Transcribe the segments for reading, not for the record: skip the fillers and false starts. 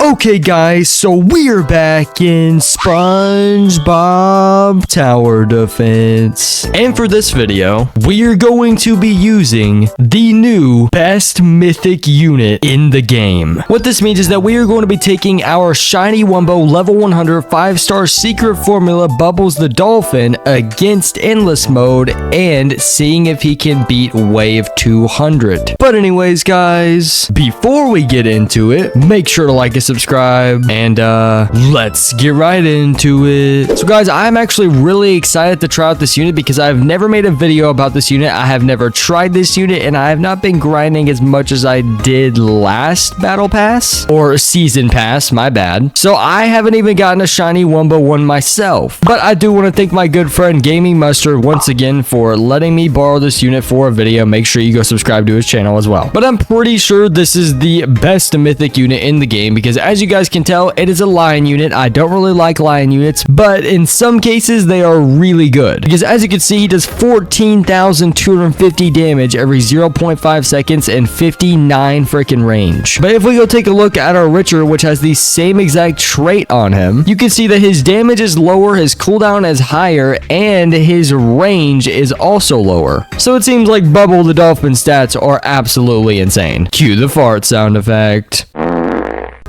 Okay guys, so we're back in SpongeBob Tower Defense. And for this video, we're going to be using the new best mythic unit in the game. What this means is that we are going to be taking our shiny Wumbo level 100 5-star secret formula Bubbles the Dolphin against Endless Mode and seeing if he can beat Wave 200. But anyways guys, before we get into it, make sure to like and subscribe, and let's get right into it. So guys, I'm actually really excited to try out this unit because I've never made a video about this unit. I have never tried this unit, and I have not been grinding as much as I did last battle pass or season pass, my bad. So I haven't even gotten a shiny Wumbo one myself, but I do want to thank my good friend Gaming Mustard once again for letting me borrow this unit for a video. Make sure you go subscribe to his channel as well. But I'm pretty sure this is the best mythic unit in the game because as you guys can tell, it is a lion unit. I don't really like lion units, but in some cases they are really good because as you can see, he does 14,250 damage every 0.5 seconds and 59 freaking range. But if we go take a look at our Richer, which has the same exact trait on him, you can see that his damage is lower, his cooldown is higher, and his range is also lower. So it seems like Bubble the Dolphin stats are absolutely insane. Cue the fart sound effect.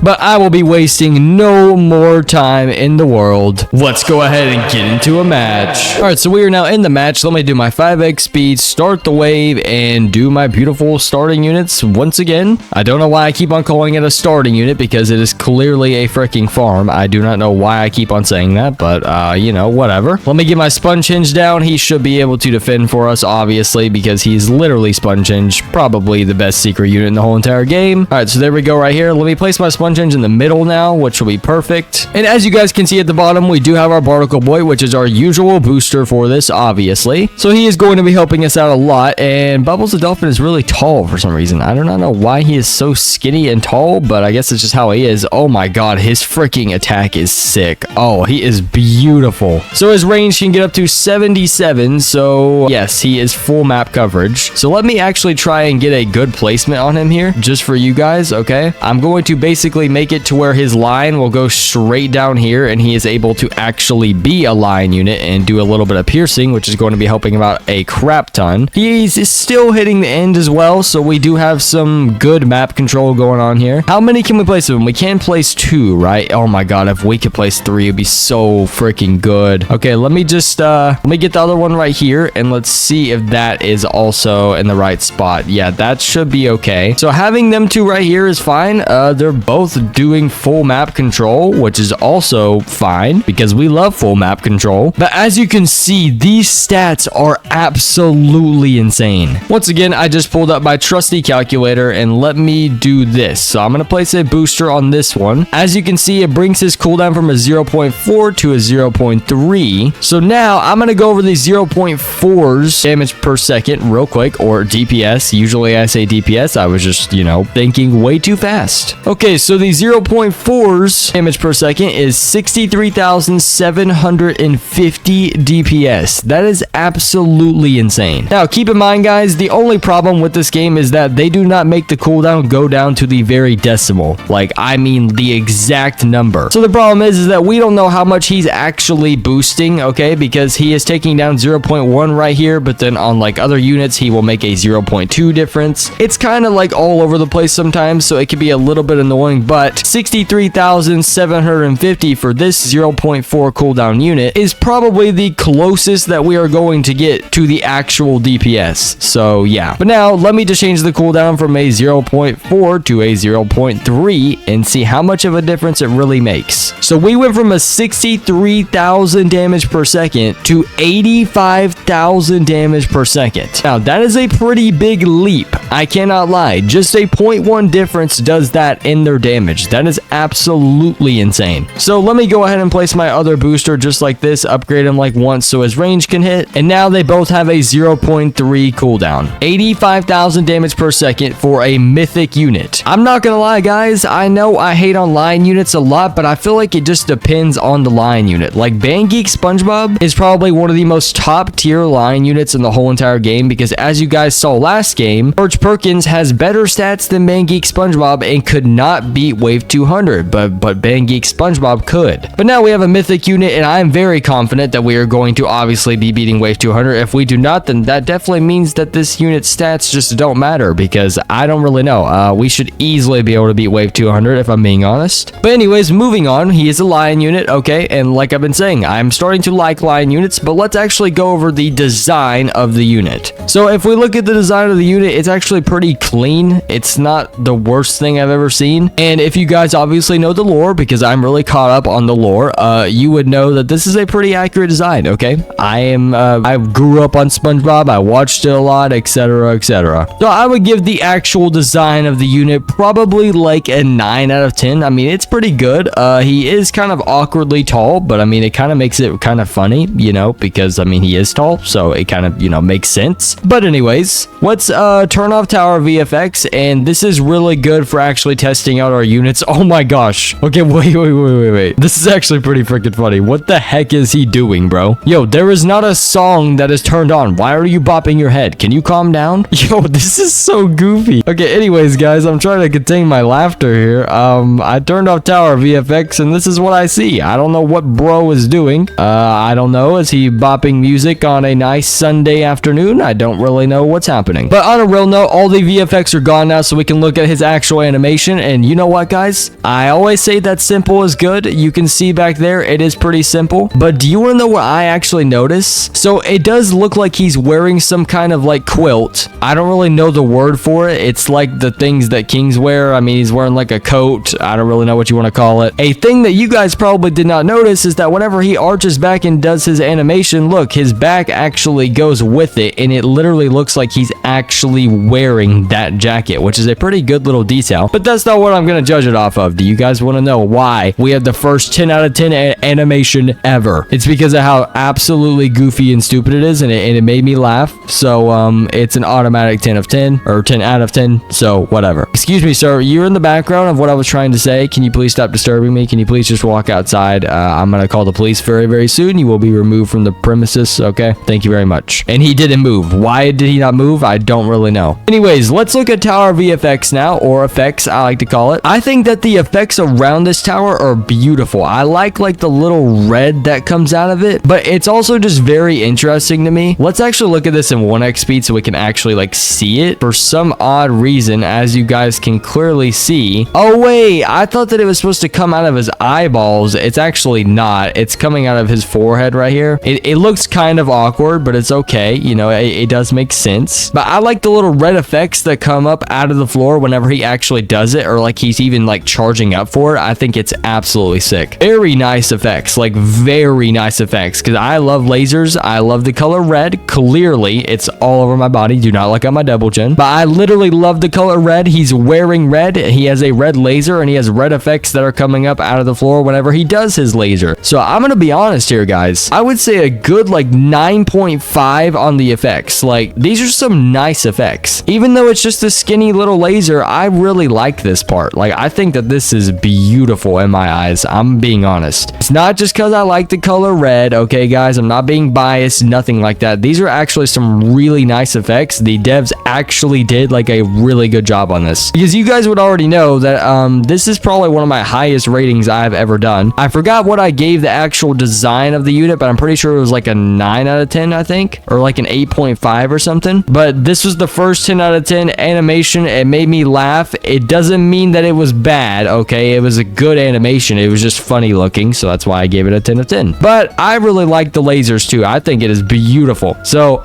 But I will be wasting no more time in the world. Let's go ahead and get into a match. All right, so we are now in the match. Let me do my 5x speed, start the wave, and do my beautiful starting units once again. I don't know why I keep on calling it a starting unit because it is clearly a freaking farm. I do not know why I keep on saying that, but you know, whatever. Let me get my Sponge Hinge down. He should be able to defend for us, obviously, because he's literally Sponge Hinge, probably the best secret unit in the whole entire game. All right, so there we go right here. Let me place my Sponge Hinge in the middle now, which will be perfect. And as you guys can see at the bottom, we do have our Barnacle Boy, which is our usual booster for this, obviously. So he is going to be helping us out a lot. And Bubbles the Dolphin is really tall for some reason. I do not know why he is so skinny and tall, but I guess it's just how he is. Oh my god, his freaking attack is sick. Oh, he is beautiful. So his range can get up to 77. So yes, he is full map coverage. So let me actually try and get a good placement on him here, just for you guys, okay? I'm going to basically make it to where his line will go straight down here and he is able to actually be a lion unit and do a little bit of piercing, which is going to be helping him out a crap ton. He's still hitting the end as well, so we do have some good map control going on here. How many can we place of him? We can place 2, right? Oh my god, if we could place 3, it'd be so freaking good. Okay, let me just let me get the other one right here and let's see if that is also in the right spot. Yeah, that should be okay. So having them 2 right here is fine. They're both doing full map control, which is also fine because we love full map control. But as you can see, these stats are absolutely insane. Once again, I just pulled up my trusty calculator and let me do this. So I'm going to place a booster on this one. As you can see, it brings his cooldown from a 0.4 to a 0.3. So now I'm going to go over the 0.4s damage per second real quick, or DPS. Usually I say DPS. I was just, you know, thinking way too fast. Okay, so the 0.4's damage per second is 63,750 DPS. That is absolutely insane. Now, keep in mind, guys, the only problem with this game is that they do not make the cooldown go down to the very decimal. Like, I mean the exact number. So the problem is that we don't know how much he's actually boosting, okay? Because he is taking down 0.1 right here, but then on like other units, he will make a 0.2 difference. It's kind of like all over the place sometimes, so it can be a little bit annoying, but 63,750 for this 0.4 cooldown unit is probably the closest that we are going to get to the actual DPS. So yeah, but now let me just change the cooldown from a 0.4 to a 0.3 and see how much of a difference it really makes. So we went from a 63,000 damage per second to 85,000 damage per second. Now that is a pretty big leap. I cannot lie. Just a 0.1 difference does that in their damage. That is absolutely insane. So let me go ahead and place my other booster just like this, upgrade him like once so his range can hit, and now they both have a 0.3 cooldown. 85,000 damage per second for a mythic unit. I'm not gonna lie, guys, I know I hate on lion units a lot, but I feel like it just depends on the lion unit. Like Band Geek SpongeBob is probably one of the most top tier better line units in the whole entire game because as you guys saw last game, George Perkins has better stats than BandGeek SpongeBob and could not beat Wave 200, but BandGeek SpongeBob could. But now we have a mythic unit and I am very confident that we are going to obviously be beating Wave 200. If we do not, then that definitely means that this unit's stats just don't matter because I don't really know. We should easily be able to beat Wave 200 if I'm being honest. But anyways, moving on, he is a lion unit, okay, and like I've been saying, I'm starting to like lion units, but let's actually go over the design of the unit. So if we look at the design of the unit, it's actually pretty clean. It's not the worst thing I've ever seen. And if you guys obviously know the lore, because I'm really caught up on the lore, you would know that this is a pretty accurate design, okay? I grew up on SpongeBob, I watched it a lot, etc, etc. So I would give the actual design of the unit probably like a 9 out of 10. I mean, it's pretty good. He is kind of awkwardly tall, but I mean, it kind of makes it kind of funny, you know, because I mean, he is tall, so it kind of, you know, makes sense. But anyways, let's turn off tower VFX, and this is really good for actually testing out our units. Oh my gosh. Okay, wait. This is actually pretty freaking funny. What the heck is he doing, bro? Yo, there is not a song that is turned on. Why are you bopping your head? Can you calm down? Yo, this is so goofy. Okay, anyways, guys, I'm trying to contain my laughter here. I turned off tower VFX, and this is what I see. I don't know what bro is doing. I don't know. Is he bopping music on a nice Sunday afternoon? I don't really know what's happening. But on a real note, all the VFX are gone now, so we can look at his actual animation. And you know what, guys? I always say that simple is good. You can see back there, it is pretty simple. But do you want to know what I actually notice? So it does look like he's wearing some kind of like quilt. I don't really know the word for it. It's like the things that kings wear. I mean, he's wearing like a coat. I don't really know what you want to call it. A thing that you guys probably did not notice is that whenever he arches back and does his animation, look, his back actually goes with it, and it literally looks like he's actually wearing that jacket, which is a pretty good little detail. But that's not what I'm going to judge it off of. Do you guys want to know why we have the first 10 out of 10 animation ever? It's because of how absolutely goofy and stupid it is, and it made me laugh. So it's an automatic 10 of 10 or 10 out of 10. So whatever. Excuse me, sir. You're in the background of what I was trying to say. Can you please stop disturbing me? Can you please just walk outside? I'm going to call the police very, very soon. You will be removed from the premises. Okay. Thank you very much. And he didn't move. Why did he not move? I don't really know. Anyways, let's look at tower VFX now, or effects, I like to call it. I think that the effects around this tower are beautiful. I like the little red that comes out of it, but it's also just very interesting to me. Let's actually look at this in 1x speed so we can actually like see it. For some odd reason, as you guys can clearly see. Oh wait, I thought that it was supposed to come out of his eyeballs. It's actually not. It's coming out of his forehead right here. It looks kind of awkward, but it's okay. You know, it does make sense. But I like the little red effects that come up out of the floor whenever he actually does it, or like he's even like charging up for it. I think it's absolutely sick. Very nice effects, like very nice effects, because I love lasers. I love the color red. Clearly, it's all over my body. Do not look at my double chin. But I literally love the color red. He's wearing red. He has a red laser, and he has red effects that are coming up out of the floor whenever he does his laser. So I'm gonna be honest here, guys. I would say a good like 9.5 on the effects. Like, these are some nice effects. Even though it's just a skinny little laser, I really like this part. Like, I think that this is beautiful in my eyes. I'm being honest. It's not just because I like the color red, okay, guys? I'm not being biased, nothing like that. These are actually some really nice effects. The devs actually did like a really good job on this. Because you guys would already know that this is probably one of my highest ratings I've ever done. I forgot what I gave the actual design of the unit, but I'm pretty sure it was like a 9 out of 10, I think, or like an 8.5 or something. But this was the first 10 out of 10 animation. It made me laugh. It doesn't mean that it was bad, okay? It was a good animation. It was just funny looking, so that's why I gave it a 10 of 10. But I really like the lasers too. I think it is beautiful. So,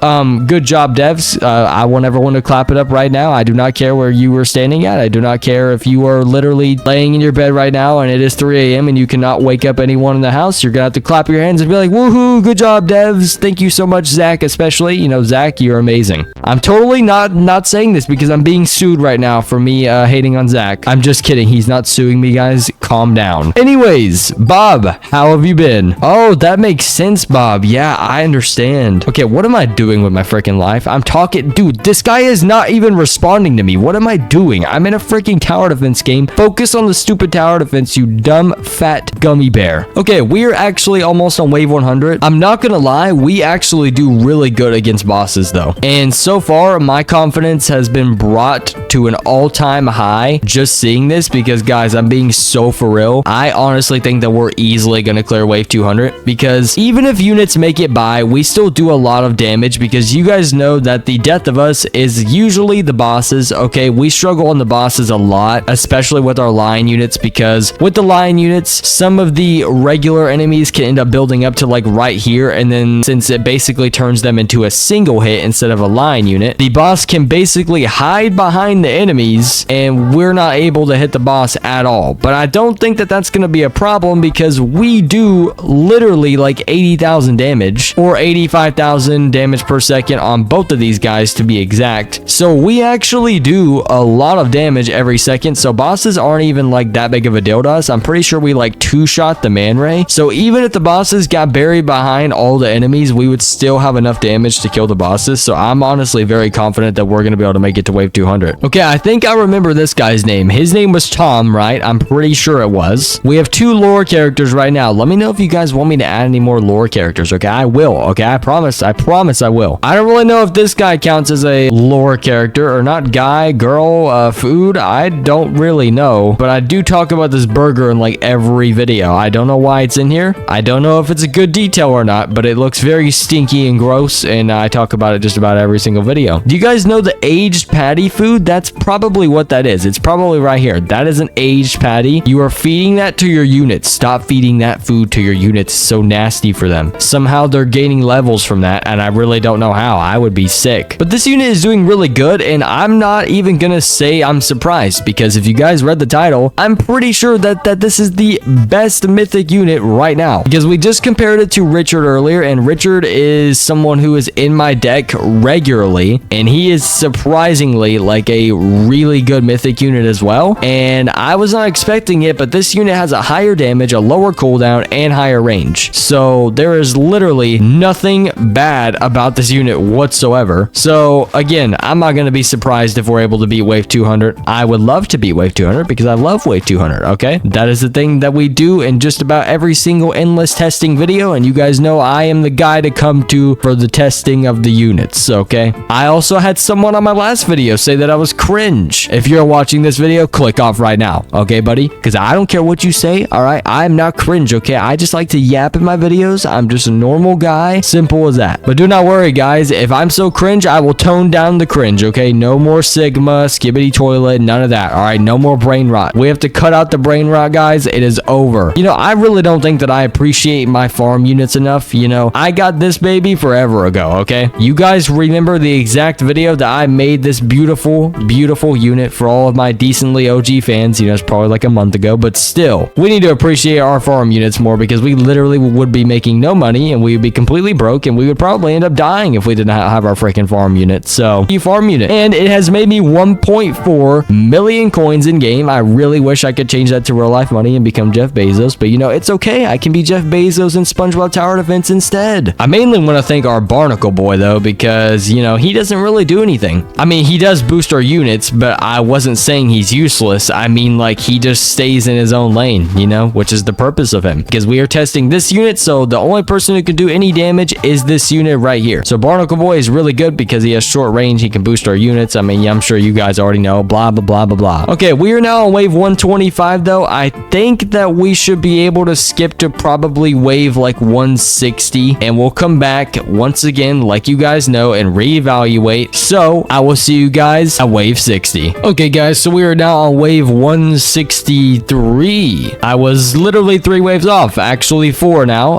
good job, devs. I want everyone to clap it up right now. I do not care where you were standing at. I do not care if you are literally laying in your bed right now and it is 3 a.m. and you cannot wake up anyone in the house. You're gonna have to clap your hands and be like, woohoo, good job, devs. Thank you so much, Zach, especially. You know, Zach, you're amazing. I'm totally not saying this because I'm being sued right now for me hating on Zach. I'm just kidding. He's not suing me, guys. Calm down. Anyways, Bob, how have you been? Oh, that makes sense, Bob. Yeah, I understand. Okay, what am I doing with my freaking life? I'm talking, dude, this guy is not even responding to me. What am I doing? I'm in a freaking tower defense game. Focus on the stupid tower defense, you dumb, fat gummy bear. Okay, we are actually almost on wave 100. I'm not gonna lie, we actually actually do really good against bosses though. And so far, my confidence has been brought to an all-time high just seeing this because, guys, I'm being so for real. I honestly think that we're easily going to clear wave 200 because even if units make it by, we still do a lot of damage because you guys know that the death of us is usually the bosses, okay? We struggle on the bosses a lot, especially with our lion units, because with the lion units, some of the regular enemies can end up building up to like right here, and then since it basically turns them into a single hit instead of a lion unit, the boss can basically hide behind the enemies and we're not able to hit the boss at all. But I don't think that that's going to be a problem because we do literally like 80,000 damage or 85,000 damage per second on both of these guys to be exact. So we actually do a lot of damage every second. So bosses aren't even like that big of a deal to us. I'm pretty sure we like two-shot the man ray. So even if the bosses got buried behind all the enemies, we would still have enough damage to kill the bosses. So I'm honestly very confident that we're going to be able to make it to wave 200. Okay, I think I remember this guy's name. His name was Tom, right? I'm pretty sure it was. We have 2 lore characters right now. Let me know if you guys want me to add any more lore characters, okay? I will, okay? I promise I will. I don't really know if this guy counts as a lore character or not. Guy, girl, food, I don't really know, but I do talk about this burger in like every video. I don't know why it's in here. I don't know if it's a good detail or not, but it looks very stinky and gross, and I talk about it just about every single video. Do you guys know the aged patty food? That's probably what that is. It's probably right here. That is an aged patty. You are feeding that to your units. Stop feeding that food to your units. It's so nasty for them. Somehow they're gaining levels from that, and I really don't know how. I would be sick. But this unit is doing really good, and I'm not even gonna say I'm surprised, because if you guys read the title, I'm pretty sure that this is the best mythic unit right now, because we just compared it to Richard earlier, and Richard is someone who is in my deck regularly, and he is surprisingly like a really good mythic unit as well, and I was not expecting it, but this unit has a higher damage, a lower cooldown, and higher range. So there is literally nothing bad about this unit whatsoever. So again, I'm not going to be surprised if we're able to beat wave 200. I would love to beat wave 200 because I love wave 200, okay? That is the thing that we do in just about every single endless testing video, and you guys know I am the guy to come to for the testing of the units, okay? I also had someone on my last video say that I was cringe. If you're watching this video, click off right now, okay, buddy? Because I don't care what you say, all right? I'm not cringe, okay? I just like to yap in my videos. I'm just a normal guy. Simple as that. But do not worry, guys. If I'm so cringe, I will tone down the cringe, okay? No more Sigma, skibbity toilet, none of that, all right? No more brain rot. We have to cut out the brain rot, guys. It is over. You know, I really don't think that I appreciate my farm units enough. You know, I got this baby forever ago, okay? You guys remember the exact video that I made this beautiful, beautiful unit for all of my decently OG fans. You know, it's probably like a month ago, but still, we need to appreciate our farm units more because we literally would be making no money and we would be completely broke and we would probably end up dying if we did not have our freaking farm unit. So, you farm unit. And it has made me 1.4 million coins in game. I really wish I could change that to real life money and become Jeff Bezos, but you know, it's okay. I can be Jeff Bezos in SpongeBob Tower Defense instead. I mainly want to thank our Barnacle boy though, because you know, he doesn't really do anything. I mean, he does boost our units, but I wasn't saying he's useless. I mean, like, he just stays in his own lane, you know, which is the purpose of him, because we are testing this unit, so the only person who can do any damage is this unit right here. So Barnacle boy is really good because he has short range. He can boost our units. I mean, yeah, I'm sure you guys already know, blah blah blah blah blah. Okay, we are now on wave 125 though. I think that we should be able to skip to probably wave like 160, and we'll come back once again, like you guys know, and reevaluate. So I will see you guys at wave 60. Okay guys, so we are now on wave 163. I was literally 3 waves off, actually 4 now.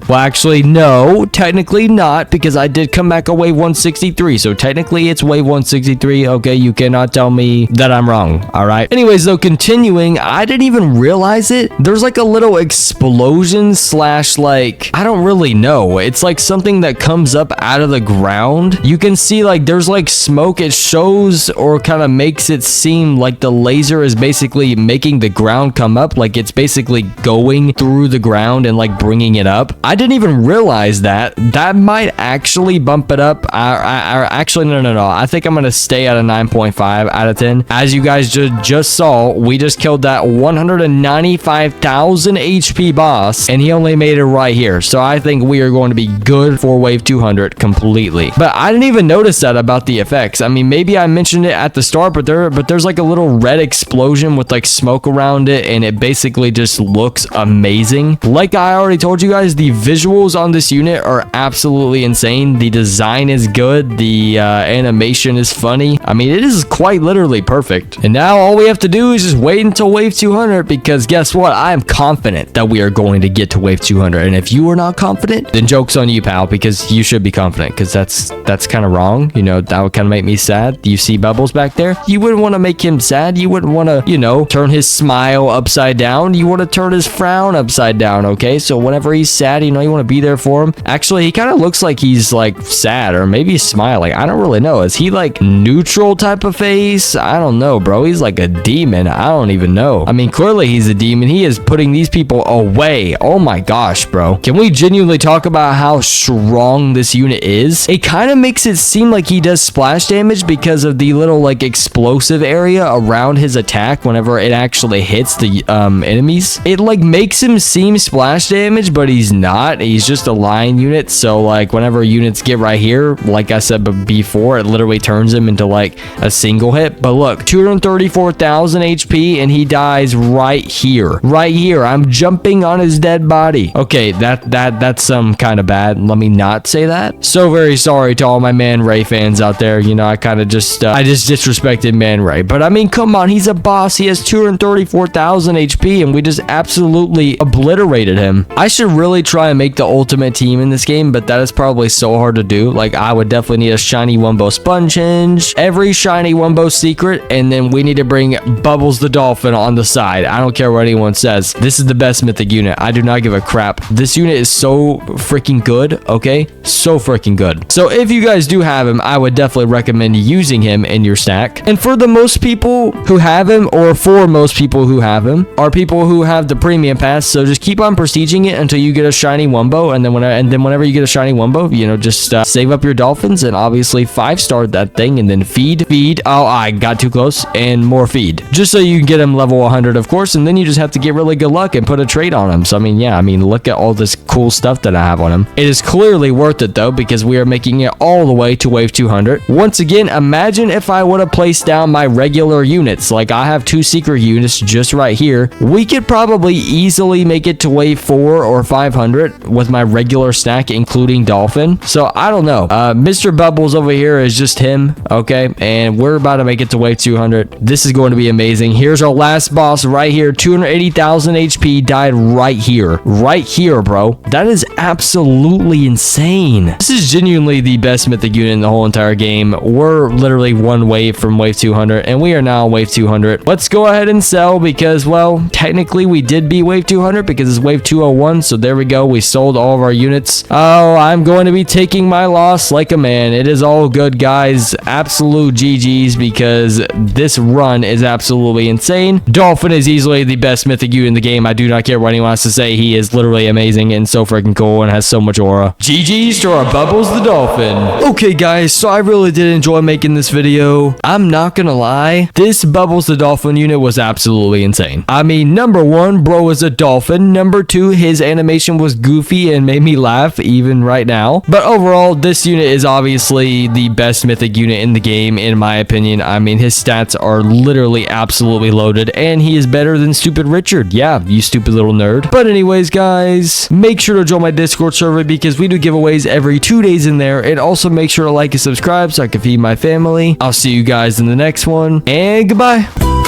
Well, actually no, technically not, because I did come back on wave 163, so technically it's wave 163. Okay, you cannot tell me that I'm wrong. All right, anyways though, continuing, I didn't even realize it. There's like a little explosion slash, like, I don't really know, it's like something that comes up out of the ground. You can see like there's like smoke. It shows or kind of makes it seem like the laser is basically making the ground come up, like it's basically going through the ground and like bringing it up. I didn't even realize that. That might actually bump it up. Actually no, I think I'm gonna stay at a 9.5 out of 10. As you guys just saw, we just killed that 195,000 HP boss, and he only made it right here. So I think we are going to be be good for wave 200 completely. But I didn't even notice that about the effects. I mean, maybe I mentioned it at the start, but there's like a little red explosion with like smoke around it, and it basically just looks amazing. Like I already told you guys, the visuals on this unit are absolutely insane. The design is good. The animation is funny. I mean, it is quite literally perfect. And now all we have to do is just wait until wave 200, because guess what? I am confident that we are going to get to wave 200. And if you are not confident, then joke's on you, pal, because you should be confident, because that's kind of wrong. You know, that would kind of make me sad. You see Bubbles back there? You wouldn't want to make him sad. You wouldn't want to, you know, turn his smile upside down. You want to turn his frown upside down, okay? So whenever he's sad, you know, you want to be there for him. Actually, he kind of looks like he's like sad, or maybe he's smiling. I don't really know. Is he like neutral type of face? I don't know, bro. He's like a demon. I don't even know. I mean, clearly he's a demon. He is putting these people away. Oh my gosh, bro. Can we genuinely talk about how strong this unit is? It kind of makes it seem like he does splash damage because of the little like explosive area around his attack whenever it actually hits the enemies. It like makes him seem splash damage, but he's not. He's just a line unit. So like whenever units get right here, like I said before, it literally turns him into like a single hit. But look, 234,000 HP, and he dies right here. Right here. I'm jumping on his dead body. Okay, that's kind of bad. Let me not say that. So very sorry to all my Man Ray fans out there. You know, I kind of just I just disrespected Man Ray. But I mean, come on, he's a boss. He has 234,000 HP, and we just absolutely obliterated him. I should really try and make the ultimate team in this game, but that is probably so hard to do. Like, I would definitely need a shiny Wumbo Sponge Hinge, every shiny Wumbo secret, and then we need to bring Bubbles the Dolphin on the side. I don't care what anyone says. This is the best mythic unit. I do not give a crap. This unit is so freaking good, okay? So freaking good. So if you guys do have him, I would definitely recommend using him in your stack. And for the most people who have him, or for most people who have him, are people who have the premium pass. So just keep on prestiging it until you get a shiny Wumbo, and then whenever you get a shiny Wumbo, you know, just save up your dolphins and obviously 5-star that thing, and then feed. Oh, I got too close, and more feed, just so you can get him level 100, of course. And then you just have to get really good luck and put a trait on him. So I mean, yeah, I mean, look at all this cool stuff that I have on him. It is clearly worth it though, because we are making it all the way to wave 200. Once again, imagine if I would have placed down my regular units. Like, I have 2 secret units just right here. We could probably easily make it to wave 4 or 500 with my regular stack, including Dolphin. So I don't know. Mr. Bubbles over here is just him, okay? And we're about to make it to wave 200. This is going to be amazing. Here's our last boss right here. 280,000 HP, died right here. Right here, bro. That is absolutely insane. This is genuinely the best mythic unit in the whole entire game. We're literally one wave from wave 200, and we are now on wave 200. Let's go ahead and sell, because, well, technically we did beat wave 200 because it's wave 201. So there we go. We sold all of our units. Oh, I'm going to be taking my loss like a man. It is all good, guys. Absolute GG's, because this run is absolutely insane. Dolphin is easily the best mythic unit in the game. I do not care what anyone wants to say. He is literally amazing and so freaking cool and has so much aura. GG's to our Bubbles the Dolphin. Okay, guys, so I really did enjoy making this video. I'm not gonna lie, this Bubbles the Dolphin unit was absolutely insane. I mean, number 1, bro is a dolphin. Number 2, his animation was goofy and made me laugh even right now. But overall, this unit is obviously the best mythic unit in the game, in my opinion. I mean, his stats are literally absolutely loaded, and he is better than Stupid Richard. Yeah, you stupid little nerd. But anyways, guys, make sure to join my Discord server, because we do giveaways every 2 days in there. And also make sure to like and subscribe so I can feed my family. I'll see you guys in the next one, and goodbye.